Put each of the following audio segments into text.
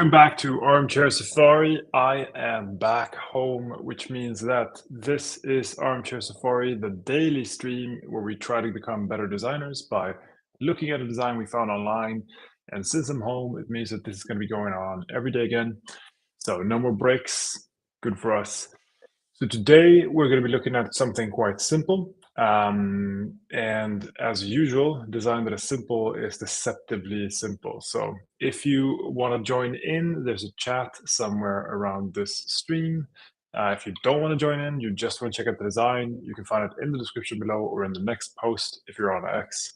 Welcome back to Armchair Safari. I am back home, which means that this is Armchair Safari, the daily stream where we try to become better designers by looking at a design we found online. And since I'm home, it means that this is going to be going on every day again. So no more breaks. Good for us. So today we're going to be looking at something quite simple. And as usual, design that is simple is deceptively simple. So if you want to join in, there's a chat somewhere around this stream. If you don't want to join in, you just want to check out the design, you can find it in the description below or in the next post if you're on X.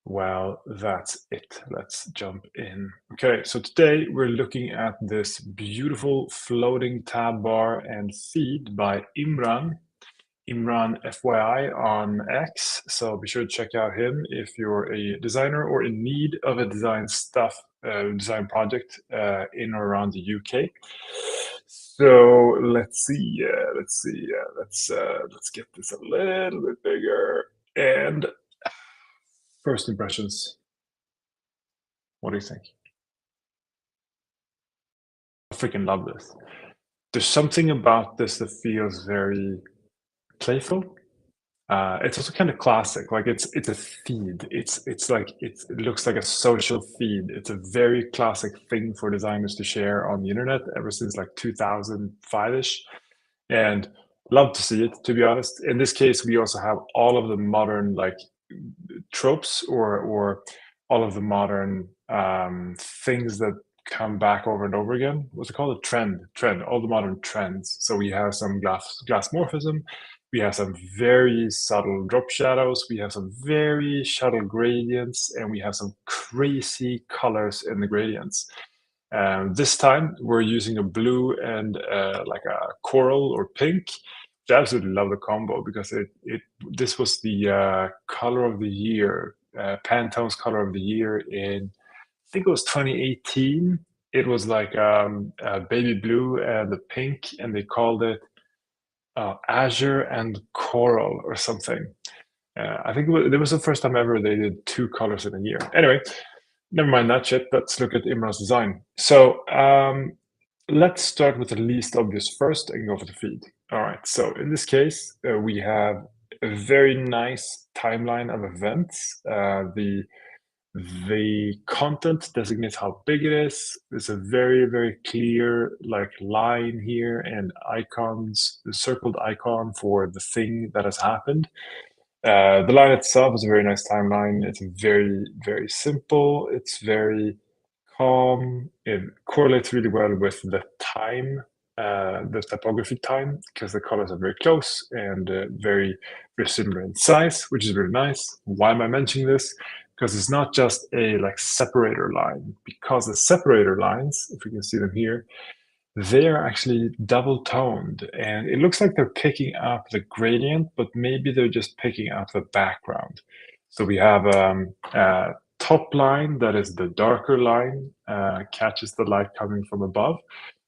Well, that's it. Let's jump in. Okay, so today we're looking at this beautiful floating tab bar and feed by Imran. Imran FYI on X. So be sure to check out him if you're a designer or in need of a design project in or around the UK. So let's see. Let's get this a little bit bigger. And first impressions. What do you think? I freaking love this. There's something about this that feels very playful. It's also kind of classic. Like it's a feed. It's like it looks like a social feed. It's a very classic thing for designers to share on the internet ever since like 2005-ish, and love to see it. To be honest, in this case, we also have all of the modern like tropes or all of the modern things that come back over and over again. What's it called? A trend. All the modern trends. So we have some glass morphism. We have some very subtle drop shadows. We have some very subtle gradients, and we have some crazy colors in the gradients. This time we're using a blue and like a coral or pink. I absolutely love the combo because this was the color of the year, Pantone's color of the year in, I think it was 2018. It was like baby blue and the pink, and they called it Azure and Coral or something. I think it was the first time ever they did two colors in a year. Anyway, never mind that shit. Let's look at Imran's design. So let's start with the least obvious first and go for the feed. All right. So in this case, we have a very nice timeline of events. The content designates how big it is. There's a very, very clear like line here and icons, the circled icon for the thing that has happened. The line itself is a very nice timeline. It's very, very simple. It's very calm. It correlates really well with the time, the typography time, because the colors are very close and very, very similar in size, which is really nice. Why am I mentioning this? Because it's not just a like separator line, because the separator lines, if you can see them here, they are actually double toned, and it looks like they're picking up the gradient, but maybe they're just picking up the background. So we have a top line that is the darker line, catches the light coming from above.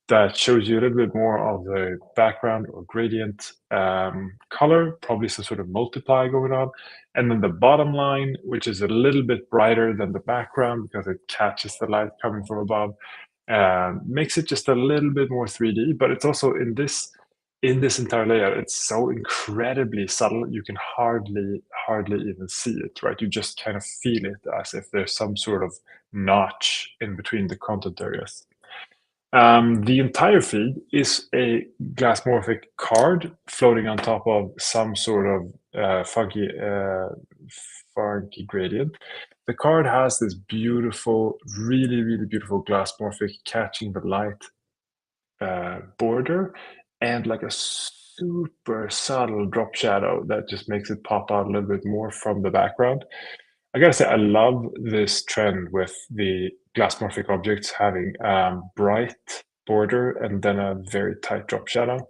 That shows you a little bit more of the background or gradient color, probably some sort of multiply going on. And then the bottom line, which is a little bit brighter than the background because it catches the light coming from above, makes it just a little bit more 3D. But it's also in this entire layout, it's so incredibly subtle, you can hardly even see it, right? You just kind of feel it as if there's some sort of notch in between the content areas. The entire feed is a glassmorphic card floating on top of some sort of funky gradient. The card has this beautiful, really, really beautiful glassmorphic catching the light border and like a super subtle drop shadow that just makes it pop out a little bit more from the background. I gotta say, I love this trend with the glassmorphic objects having bright border and then a very tight drop shadow.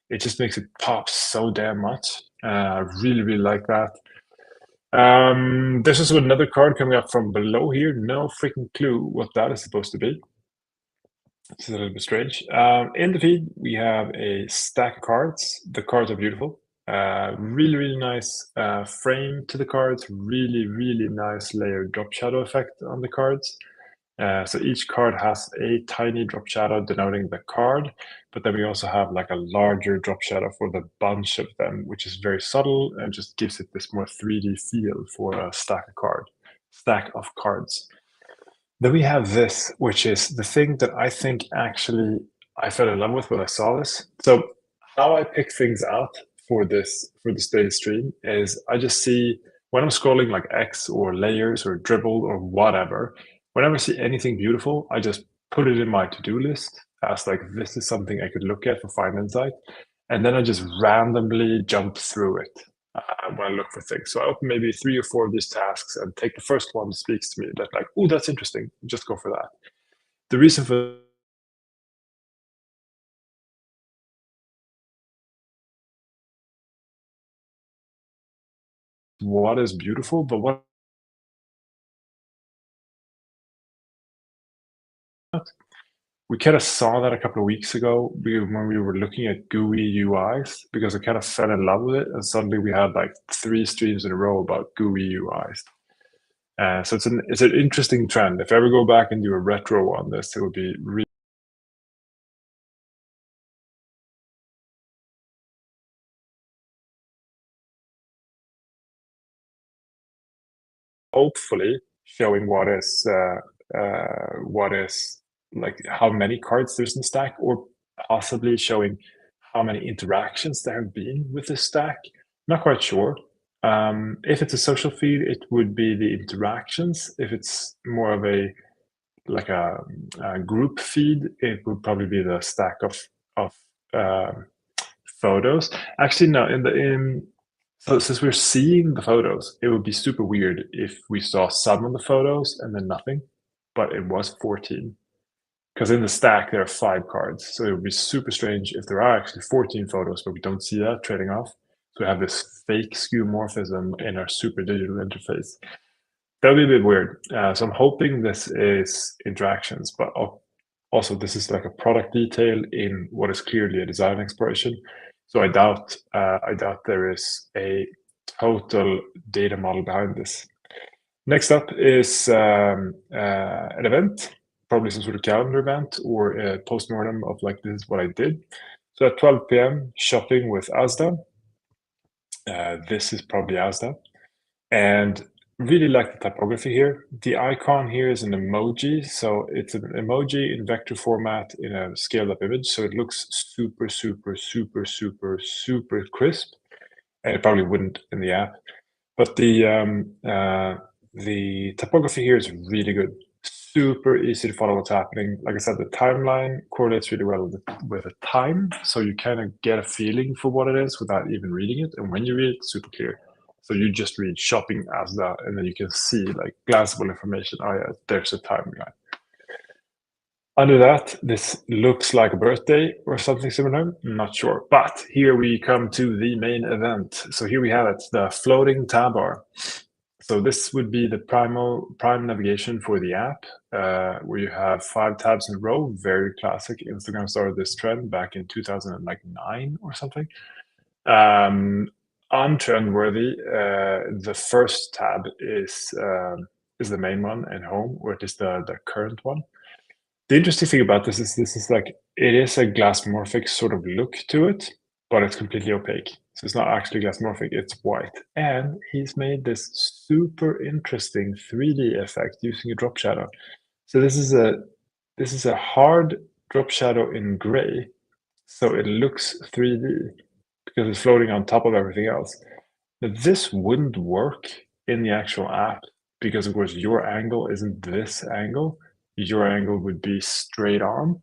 It just makes it pop so damn much. Really, really like that. There's also another card coming up from below here. No freaking clue what that is supposed to be. It's a little bit strange. In the feed, we have a stack of cards. The cards are beautiful. Really, really nice frame to the cards. Really, really nice layered drop shadow effect on the cards. So each card has a tiny drop shadow denoting the card, but then we also have like a larger drop shadow for the bunch of them, which is very subtle and just gives it this more 3D feel for a stack of cards. Then we have this, which is the thing that I think actually I fell in love with when I saw this. So how I pick things out for this daily stream is I just see when I'm scrolling like X or layers or dribble or whatever, whenever I see anything beautiful, I just put it in my to-do list as like this is something I could look at for fine insight. And then I just randomly jump through it when I look for things. So I open maybe 3 or 4 of these tasks and take the first one that speaks to me. That like, oh, that's interesting. Just go for that. The reason for what is beautiful, but what we kind of saw that a couple of weeks ago when we were looking at GUI UIs because I kind of fell in love with it, and suddenly we had like 3 streams in a row about GUI UIs. So it's an interesting trend. If I ever go back and do a retro on this, it would be really hopefully showing what is like how many cards there's in the stack, or possibly showing how many interactions there have been with the stack. Not quite sure. If it's a social feed, it would be the interactions. If it's more of a like a group feed, it would probably be the stack of um photos. Actually, no. So since we're seeing the photos, it would be super weird if we saw some of the photos and then nothing, but it was 14. Because in the stack there are 5 cards, so it would be super strange if there are actually 14 photos, but we don't see that trading off. So we have this fake skeuomorphism in our super digital interface. That would be a bit weird. So I'm hoping this is interactions, but also this is like a product detail in what is clearly a design exploration. So I doubt there is a total data model behind this. Next up is an event, probably some sort of calendar event or a postmortem of like this is what I did. So at 12 p.m. shopping with Asda. This is probably Asda. And really like the typography here. The icon here is an emoji. So it's an emoji in vector format in a scaled up image. So it looks super, super, super, super, super crisp. And it probably wouldn't in the app. But the typography here is really good. Super easy to follow what's happening. Like I said, the timeline correlates really well with the time. So you kind of get a feeling for what it is without even reading it. And when you read it, it's super clear. So you just read shopping Asda, and then you can see like glanceable information. Oh yeah, there's a timeline. Under that, this looks like a birthday or something similar. Not sure. But here we come to the main event. So here we have it, the floating tab bar. So this would be the prime navigation for the app, where you have 5 tabs in a row. Very classic. Instagram started this trend back in 2009 or something. Untrendworthy. The first tab is the main one and home, or at least the current one. The interesting thing about this is like it is a glassmorphic sort of look to it, but it's completely opaque. So it's not actually glassmorphic, it's white. And he's made this super interesting 3D effect using a drop shadow. So this is a hard drop shadow in gray. So it looks 3D because it's floating on top of everything else. Now, this wouldn't work in the actual app because, of course, your angle isn't this angle. Your angle would be straight on.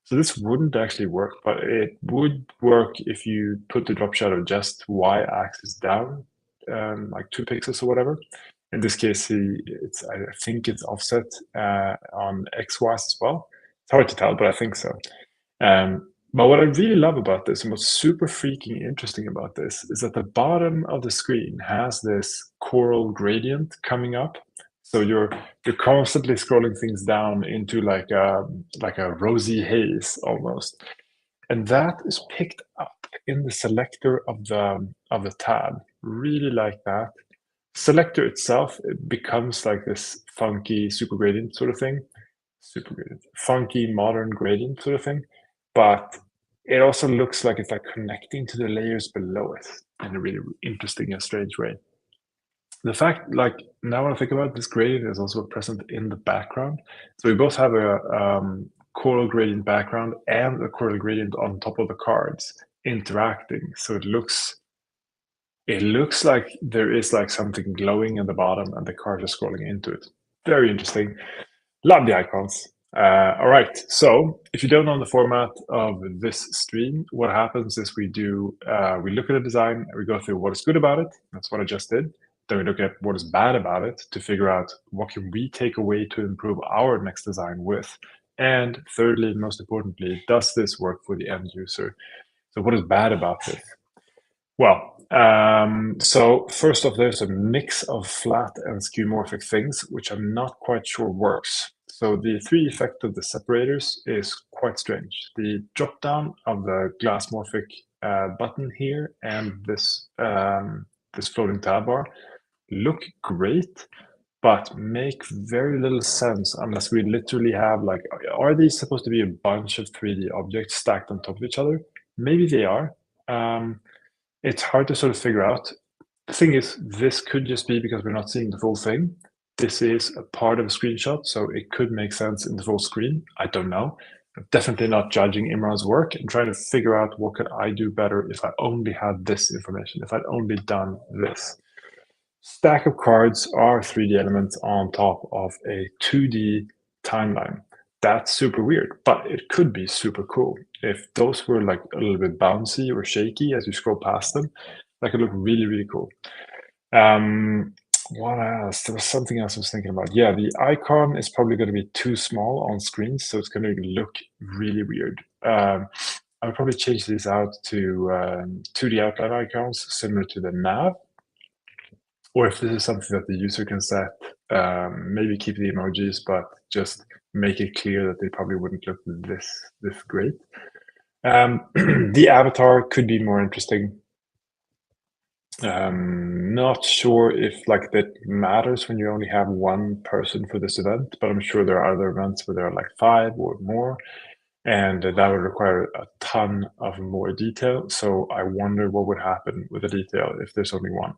So this wouldn't actually work, but it would work if you put the drop shadow just y-axis down, like 2 pixels or whatever. In this case, I think it's offset on x-wise as well. It's hard to tell, but I think so. But what I really love about this and what's super freaking interesting about this is that the bottom of the screen has this coral gradient coming up. So you're constantly scrolling things down into like a rosy haze almost. And that is picked up in the selector of the tab. Really like that. Selector itself, it becomes like this funky super gradient sort of thing. Super gradient. Funky, modern gradient sort of thing, but it also looks like it's like connecting to the layers below it in a really interesting and strange way. The fact, like now when I think about it, this gradient is also present in the background. So we both have a coral gradient background and a coral gradient on top of the cards interacting. So it looks like there is like something glowing in the bottom and the cards are scrolling into it. Very interesting. Love the icons. All right. So if you don't know the format of this stream, what happens is we look at a design and we go through what is good about it. That's what I just did. Then we look at what is bad about it to figure out what can we take away to improve our next design with. And thirdly, most importantly, does this work for the end user? So what is bad about this? Well, so first off, there's a mix of flat and skeuomorphic things, which I'm not quite sure works. So the 3D effect of the separators is quite strange. The drop down of the glassmorphic button here and this floating tab bar look great, but make very little sense unless we literally have like, are these supposed to be a bunch of 3D objects stacked on top of each other? Maybe they are. It's hard to sort of figure out. The thing is, this could just be because we're not seeing the full thing. This is a part of a screenshot, so it could make sense in the full screen. I don't know. I'm definitely not judging Imran's work and trying to figure out what could I do better if I only had this information, if I'd only done this. Stack of cards are 3D elements on top of a 2D timeline. That's super weird, but it could be super cool. If those were like a little bit bouncy or shaky as you scroll past them, that could look really, really cool. What else? There was something else I was thinking about. Yeah, the icon is probably going to be too small on screens, so it's going to look really weird. I would probably change these out to 2D outline icons, similar to the nav. Or if this is something that the user can set, maybe keep the emojis, but just make it clear that they probably wouldn't look this great. The avatar could be more interesting. Not sure if like that matters when you only have one person for this event, but I'm sure there are other events where there are like 5 or more, and that would require a ton of more detail. So I wonder what would happen with the detail if there's only one.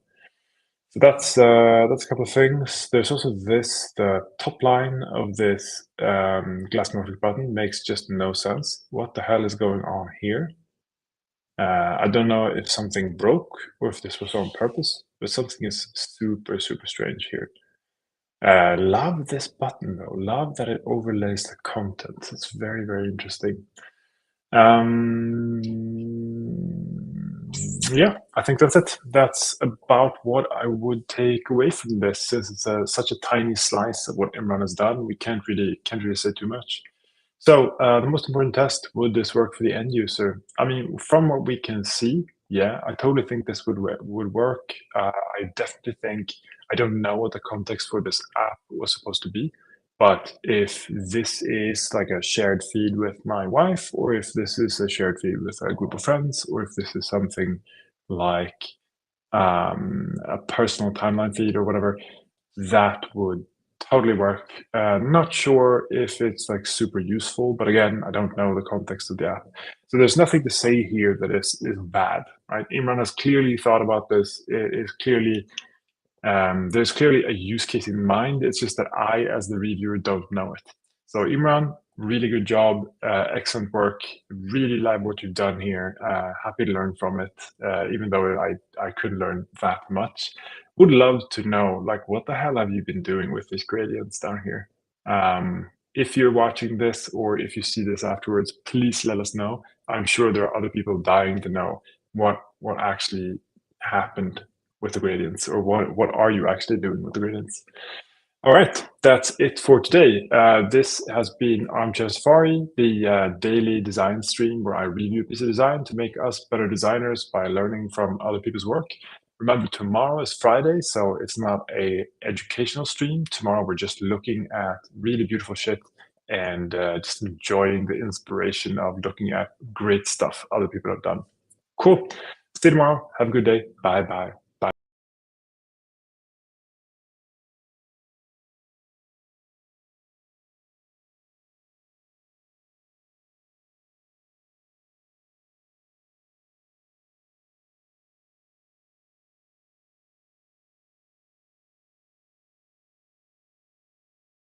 So that's a couple of things. There's also this, the top line of this glassmorphic button makes just no sense. What the hell is going on here? I don't know if something broke or if this was on purpose, but something is super, super strange here. Love this button though. Love that it overlays the content. It's very, very interesting. Yeah, I think that's it. That's about what I would take away from this. Since it's such a tiny slice of what Imran has done, we can't really say too much. So the most important test, would this work for the end user? I mean, from what we can see, yeah, I totally think this would work. I definitely think, I don't know what the context for this app was supposed to be, but if this is like a shared feed with my wife, or if this is a shared feed with a group of friends, or if this is something like a personal timeline feed or whatever, that would totally work. Not sure if it's like super useful, but again, I don't know the context of the app. So there's nothing to say here that is bad, right? Imran has clearly thought about this. It is clearly, there's clearly a use case in mind. It's just that I, as the reviewer, don't know it. So Imran, really good job, excellent work. Really like what you've done here. Happy to learn from it, even though I couldn't learn that much. Would love to know, like, what the hell have you been doing with these gradients down here? If you're watching this or if you see this afterwards, please let us know. I'm sure there are other people dying to know what actually happened with the gradients, or what are you actually doing with the gradients. All right, that's it for today. This has been Armchair Safari, the daily design stream where I review a piece of design to make us better designers by learning from other people's work. Remember, tomorrow is Friday, so it's not a educational stream. Tomorrow we're just looking at really beautiful shit and just enjoying the inspiration of looking at great stuff other people have done. Cool. See you tomorrow. Have a good day. Bye bye.